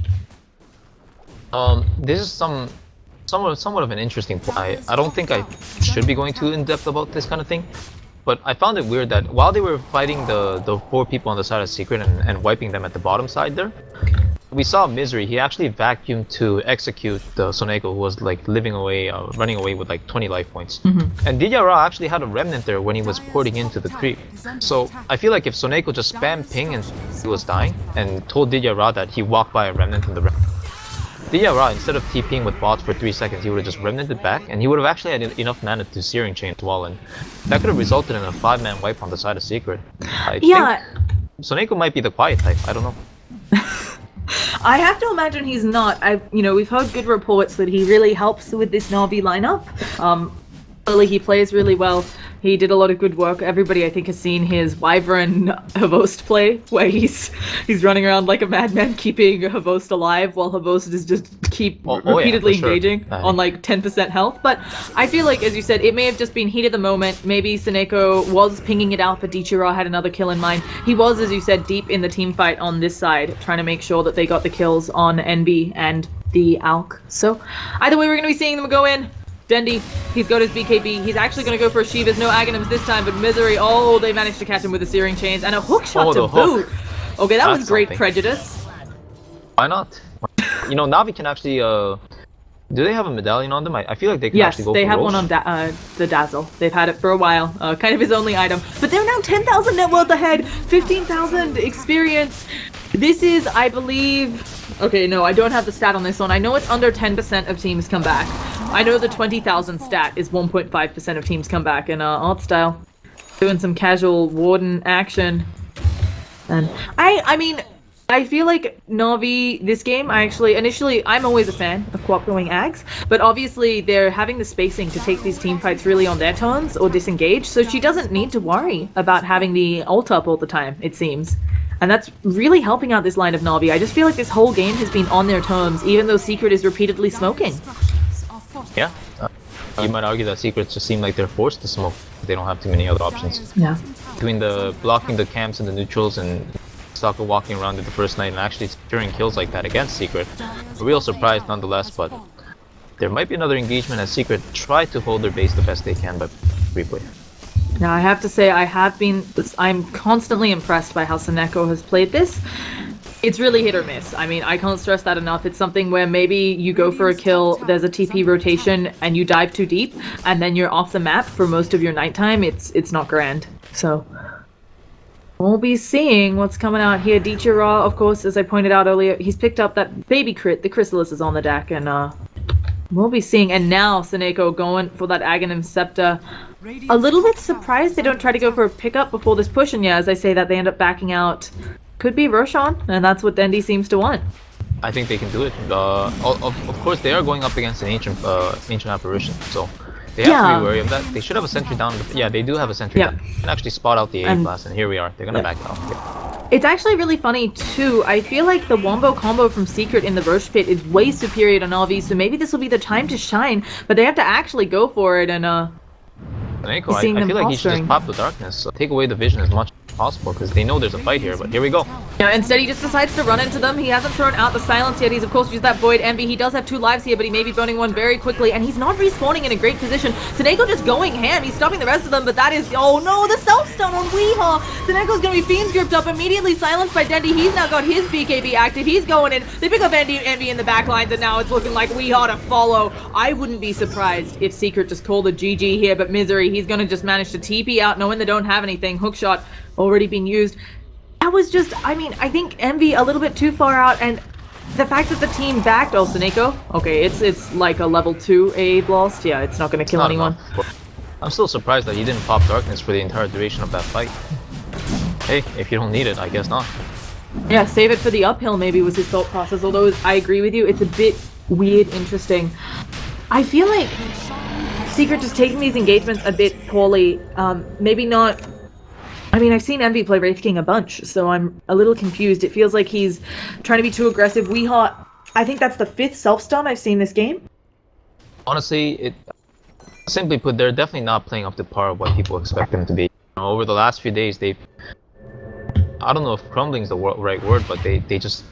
S3: This is somewhat of an interesting point. I don't think I should be going too in depth about this kind of thing, but I found it weird that while they were fighting the 4 people on the side of Secret and wiping them at the bottom side there, we saw Misery. He actually vacuumed to execute the Soneko, who was like running away with like 20 life points. And Didyara actually had a remnant there when he was porting into the creep. So I feel like if Soneko just spammed ping and he was dying and told Didyara that he walked by a remnant in the remnant, Didyara, instead of TPing with bots for 3 seconds, he would have just remnanted back, and he would have actually had enough mana to Searing Chain as well, and that could have resulted in a 5-man wipe on the side of Secret. I think Soneko might be the quiet type, I don't know.
S1: I have to imagine he's not. We've heard good reports that he really helps with this NaVi lineup. Clearly he plays really well. He did a lot of good work. Everybody, I think, has seen his Wyvern Havost play, where he's running around like a madman, keeping Havost alive, while Havost is just repeatedly engaging on like 10% health. But I feel like, as you said, it may have just been heat of the moment. Maybe Seneko was pinging it out, but Dichira had another kill in mind. He was, as you said, deep in the team fight on this side, trying to make sure that they got the kills on NB and the Alk. So either way, we're going to be seeing them go in. Dendi, he's got his BKB. He's actually going to go for a Shivas. No Aghanims this time, but Misery. Oh, they managed to catch him with the Searing Chains and a hook shot to boot. Okay, that was great prejudice.
S3: Why not? You know, NaVi can actually, do they have a medallion on them? I feel like they can actually go for
S1: Yes, they have one on the Dazzle. They've had it for a while. Kind of his only item. But they're now 10,000 net worth ahead. 15,000 experience. This is, I believe... Okay, no, I don't have the stat on this one. I know it's under 10% of teams come back. I know the 20,000 stat is 1.5% of teams come back in art style. Doing some casual Warden action. And I mean, I feel like NaVi, this game, initially, I'm always a fan of co-op going Ags, but obviously they're having the spacing to take these team fights really on their turns or disengage, so she doesn't need to worry about having the ult up all the time, it seems. And that's really helping out this line of NaVi. I just feel like this whole game has been on their terms, even though Secret is repeatedly smoking.
S3: Yeah. You might argue that Secrets just seem like they're forced to smoke. They don't have too many other options.
S1: Yeah.
S3: Between the blocking the camps and the neutrals and Stalker walking around in the first night and actually securing kills like that against Secret, a real surprise nonetheless, but there might be another engagement as Secret try to hold their base the best they can by replay.
S1: Now, I have to say, I'm constantly impressed by how Seneko has played this. It's really hit or miss. I mean, I can't stress that enough. It's something where maybe you go for a kill, there's a TP rotation, and you dive too deep, and then you're off the map for most of your nighttime. It's not grand. So, we'll be seeing what's coming out here. Dichira, of course, as I pointed out earlier, he's picked up that baby crit. The Chrysalis is on the deck, and we'll be seeing. And now Seneko going for that Aghanim Scepter. A little bit surprised they don't try to go for a pickup before this push, and yeah, as I say that, they end up backing out. Could be Roshan, and that's what Dendi seems to want.
S3: I think they can do it. Of course, they are going up against an ancient apparition, so they have to be wary of that. They should have a sentry down. Yeah, they do have a sentry down. They can actually spot out the A blast, and here we are. They're gonna back out. Yeah.
S1: It's actually really funny too. I feel like the Wombo combo from Secret in the Roche Pit is way superior to NaVi, so maybe this will be the time to shine, but they have to actually go for it, and
S3: Neko, I feel like he should just pop the darkness, so take away the vision as much as possible, because they know there's a fight here, but here we go.
S1: Yeah, instead he just decides to run into them. He hasn't thrown out the silence yet. He's of course used that Void Envy. He does have 2 lives here, but he may be burning one very quickly, and he's not respawning in a great position. Seneko just going ham. He's stopping the rest of them, but that is, oh no, the self-stun on Weehaw. Seneko's gonna be Fiend's gripped up, immediately silenced by Dendy. He's now got his BKB active. He's going in. They pick up Envy in the back lines, and now it's looking like Weehaw to follow. I wouldn't be surprised if Secret just called a GG here, but Misery, he's gonna just manage to TP out, knowing they don't have anything. Hookshot already been used. That was just, I mean, I think Envy a little bit too far out, and the fact that the team backed Seneko, okay, it's like a level 2 A blast. Yeah, it's not going to kill anyone.
S3: I'm still surprised that he didn't pop darkness for the entire duration of that fight. Hey, if you don't need it, I guess not.
S1: Yeah, save it for the uphill maybe was his thought process, although I agree with you, it's a bit weird, interesting. I feel like Secret just taking these engagements a bit poorly, maybe not. I mean, I've seen Envy play Wraith King a bunch, so I'm a little confused. It feels like he's trying to be too aggressive. Weehaw, I think that's the 5th self-stun I've seen this game.
S3: Honestly, simply put, they're definitely not playing up to par of what people expect them to be. Over the last few days, I don't know if crumbling is the right word, but they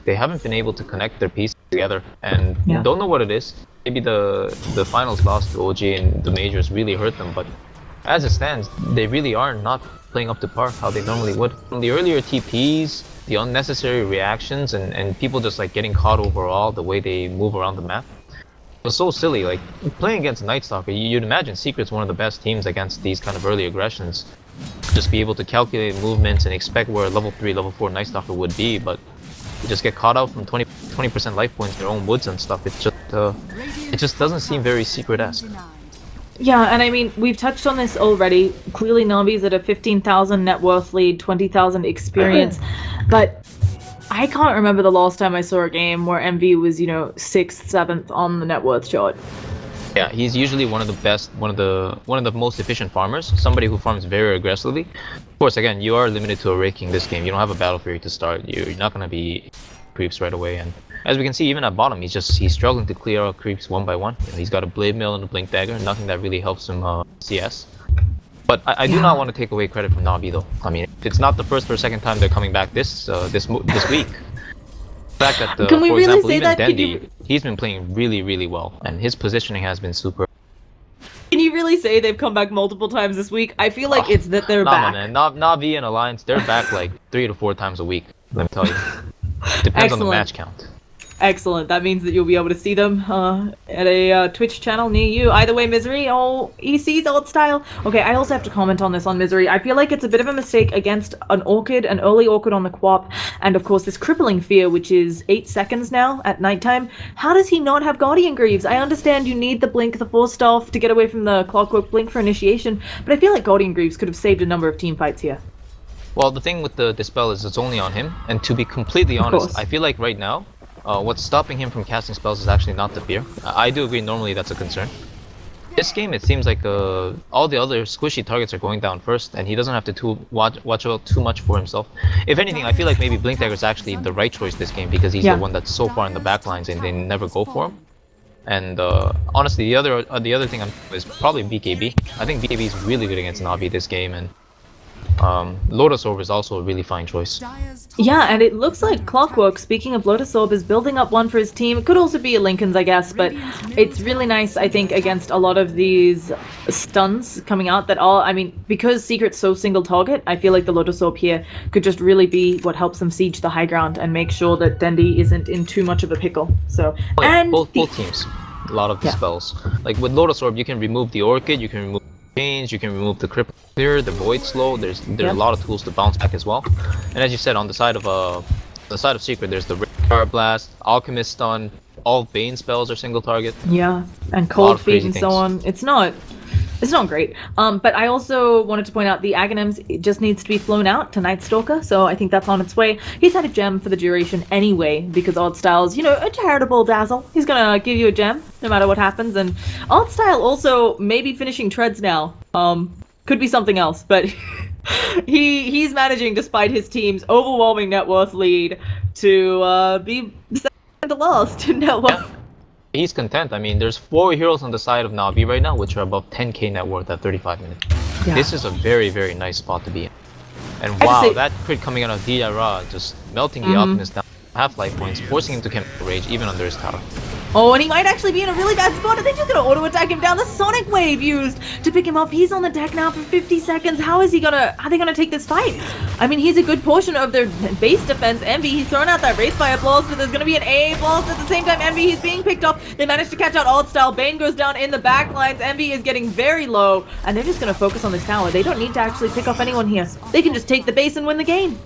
S3: haven't been able to connect their pieces together, and don't know what it is. Maybe the finals loss to OG and the majors really hurt them, but as it stands, they really are not playing up to par how they normally would. From the earlier TPs, the unnecessary reactions, and people just like getting caught overall, the way they move around the map. It was so silly. Like, playing against Night Stalker, you'd imagine Secret's one of the best teams against these kind of early aggressions. Just be able to calculate movements and expect where level 3, level 4 Night Stalker would be, but you just get caught out from 20% life points in their own woods and stuff. It just doesn't seem very Secret-esque.
S1: Yeah, and I mean, we've touched on this already. Clearly, Navi's at a 15,000 net worth lead, 20,000 experience, but I can't remember the last time I saw a game where MV was, 6th, 7th on the net worth chart.
S3: Yeah, he's usually one of the best, one of the most efficient farmers. Somebody who farms very aggressively. Of course, again, you are limited to a raking this game. You don't have a battle fury to start. You're not gonna be creeps right away, and as we can see, even at bottom, he's struggling to clear out creeps one by one. He's got a blade mail and a blink dagger, nothing that really helps him CS. But I do not want to take away credit from NaVi though. I mean, it's not the first or second time they're coming back this week. The fact that,
S1: Can we
S3: for
S1: really
S3: example,
S1: say
S3: even
S1: that?
S3: Dendy, he's been playing really well, and his positioning has been super.
S1: Can you really say they've come back multiple times this week? I feel like it's that they're back.
S3: Man. NaVi and Alliance, they're back like 3 to 4 times a week. Let me tell you. Depends on the match count.
S1: Excellent. That means that you'll be able to see them at a Twitch channel near you. Either way, Misery, he sees old style. Okay, I also have to comment on this on Misery. I feel like it's a bit of a mistake against an early Orchid on the Quap, and of course this crippling fear, which is 8 seconds now at nighttime. How does he not have Guardian Greaves? I understand you need the blink, the force staff to get away from the Clockwork Blink for initiation, but I feel like Guardian Greaves could have saved a number of team fights here.
S3: Well, the thing with the Dispel is it's only on him, and to be completely honest, I feel like right now, what's stopping him from casting spells is actually not the fear. I do agree, normally that's a concern. This game, it seems like all the other squishy targets are going down first, and he doesn't have to watch out too much for himself. If anything, I feel like maybe Blink Dagger is actually the right choice this game, because he's the one that's so far in the back lines and they never go for him. And honestly, the other thing is probably BKB. I think BKB is really good against NaVi this game, and Lotus Orb is also a really fine choice.
S1: Yeah, and it looks like Clockwork, speaking of Lotus Orb, is building up one for his team. It could also be a Lincoln's, I guess, but it's really nice, I think, against a lot of these stuns coming out that because Secret's so single target, I feel like the Lotus Orb here could just really be what helps them siege the high ground and make sure that Dendy isn't in too much of a pickle. So,
S3: both teams, a lot of the spells. Like with Lotus Orb, you can remove the Orchid, you can remove change, you can remove the Cripple Clear, the Void Slow. There's a lot of tools to bounce back as well. And as you said, on the side of Secret, there's the Radar Blast, Alchemist Stun, all Bane spells are single target.
S1: Yeah, and Cold Feet and so on. It's not great. But I also wanted to point out the Aghanims just needs to be flown out to Night Stalker, so I think that's on its way. He's had a gem for the duration anyway, because Odd Style's, a charitable dazzle. He's gonna give you a gem, no matter what happens, and Odd Style also maybe finishing treads now. Could be something else, but he's managing, despite his team's overwhelming net worth lead, to be second to last in net worth.
S3: Yeah. He's content. I mean, there's 4 heroes on the side of NaVi right now, which are above 10k net worth at 35 minutes.
S1: Yeah.
S3: This is a very, very nice spot to be in. And wow, that crit coming out of Dira, just melting the Alchemist down half-life points, forcing him to chemical rage even under his tower.
S1: Oh, and he might actually be in a really bad spot. Are they just gonna auto-attack him down? The Sonic Wave used to pick him up. He's on the deck now for 50 seconds. How are they gonna take this fight? I mean, he's a good portion of their base defense. Envy, he's throwing out that Race Fire blast, but there's gonna be an AA blast at the same time. Envy, he's being picked up. They managed to catch out Alt Style. Bane goes down in the back lines. Envy is getting very low, and they're just gonna focus on this tower. They don't need to actually pick up anyone here. They can just take the base and win the game.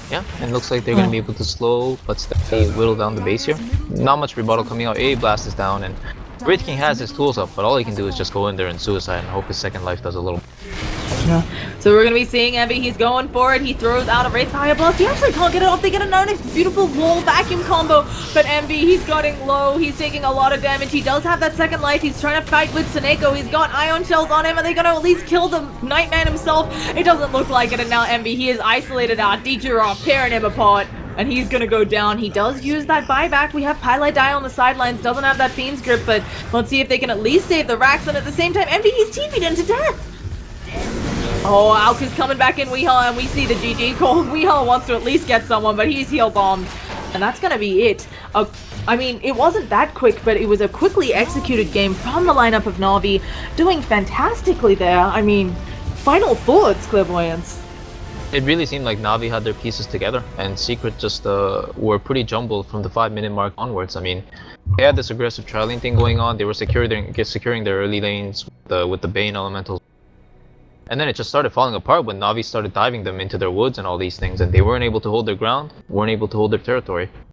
S3: Yeah, and looks like they're going to be able to slow but steadily whittle down the base here. Not much rebuttal coming out. A blast is down, and Wraith King has his tools up, but all he can do is just go in there and suicide and hope his second life does a little.
S1: Yeah. So we're gonna be seeing Envy. He's going for it. He throws out a Wraith Fire Blast. He actually can't get it off. They get a nice, beautiful wall vacuum combo. But Envy, he's getting low. He's taking a lot of damage. He does have that second life. He's trying to fight with Seneko. He's got Ion Shells on him. Are they gonna at least kill the Nightman himself? It doesn't look like it. And now Envy, he is isolated out. Djura tearing him apart. And he's gonna go down. He does use that buyback. We have Pylite Die on the sidelines. Doesn't have that Fiend's Grip, but let's see if they can at least save the racks. And at the same time, Envy, he's TP'd into death. Oh, Alk is coming back in Weehaw, and we see the GG call. Weehaw wants to at least get someone, but he's heal bombed. And that's gonna be it. I mean, it wasn't that quick, but it was a quickly executed game from the lineup of NaVi, doing fantastically there. I mean, final thoughts, Clairvoyance.
S3: It really seemed like NaVi had their pieces together, and Secret just were pretty jumbled from the 5-minute mark onwards. I mean, they had this aggressive trialing thing going on. They were securing their early lanes with the Bane elementals. And then it just started falling apart when NaVi started diving them into their woods and all these things, and they weren't able to hold their ground, weren't able to hold their territory.